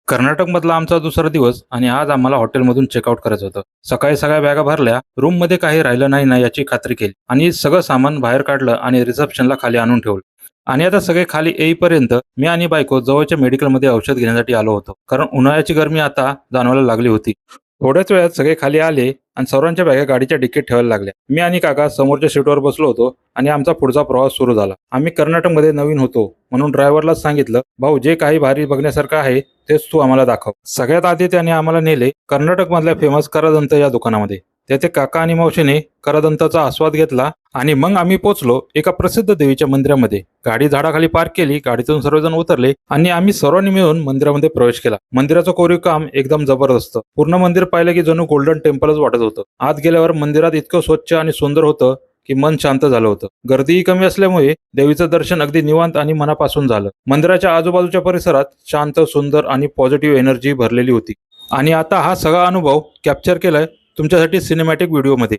कर्नाटकमधला आमचा दुसरा दिवस आणि आज आम्हाला हॉटेलमधून चेकआउट करायचं होतं. सकाळी सगळ्या बॅगा भरल्या, रूममध्ये काही राहिलं नाही ना याची खात्री केली आणि सगळं सामान बाहेर काढलं आणि रिसेप्शनला खाली आणून ठेवलं. आणि आता सगळे खाली येईपर्यंत मी आणि बायको जवळच्या मेडिकलमध्ये औषध घेण्यासाठी आलो होतो, कारण उन्हाळ्याची गरमी आता जाणवायला लागली होती. थोड्याच वेळात सगळे खाली आले आणि सर्वांच्या बॅगा गाडीच्या डिकीत ठेवायला लागल्या. मी आणि काका समोरच्या सीटवर बसलो होतो आणि आमचा पुढचा प्रवास सुरू झाला. आम्ही कर्नाटकमध्ये नवीन होतो म्हणून ड्रायव्हरलाच सांगितलं, भाऊ जे काही भारी बघण्यासारखं आहे तेच तू आम्हाला दाखव. सगळ्यात आधी त्याने आम्हाला नेले कर्नाटकमधल्या फेमस करदंत या दुकानामध्ये. तेथे काका आणि मावशीने करदंताचा आस्वाद घेतला आणि मग आम्ही पोहोचलो एका प्रसिद्ध देवीच्या मंदिरामध्ये. गाडी झाडाखाली पार्क केली, गाडीतून सर्वजण उतरले आणि आम्ही सर्वांनी मिळून मंदिरामध्ये प्रवेश केला. मंदिराचं कोरीव काम एकदम जबरदस्त. पूर्ण मंदिर पाहिलं की जणू गोल्डन टेम्पलच वाटत होतं. आत गेल्यावर मंदिरात इतकं स्वच्छ आणि सुंदर होतं की मन शांत झालं होतं. गर्दीही कमी असल्यामुळे देवीचं दर्शन अगदी निवांत आणि मनापासून झालं. मंदिराच्या आजूबाजूच्या परिसरात शांत, सुंदर आणि पॉझिटिव्ह एनर्जी भरलेली होती. आणि आता हा सगळा अनुभव कॅप्चर केलाय तुमच्यासाठी सिनेमॅटिक व्हिडिओमध्ये.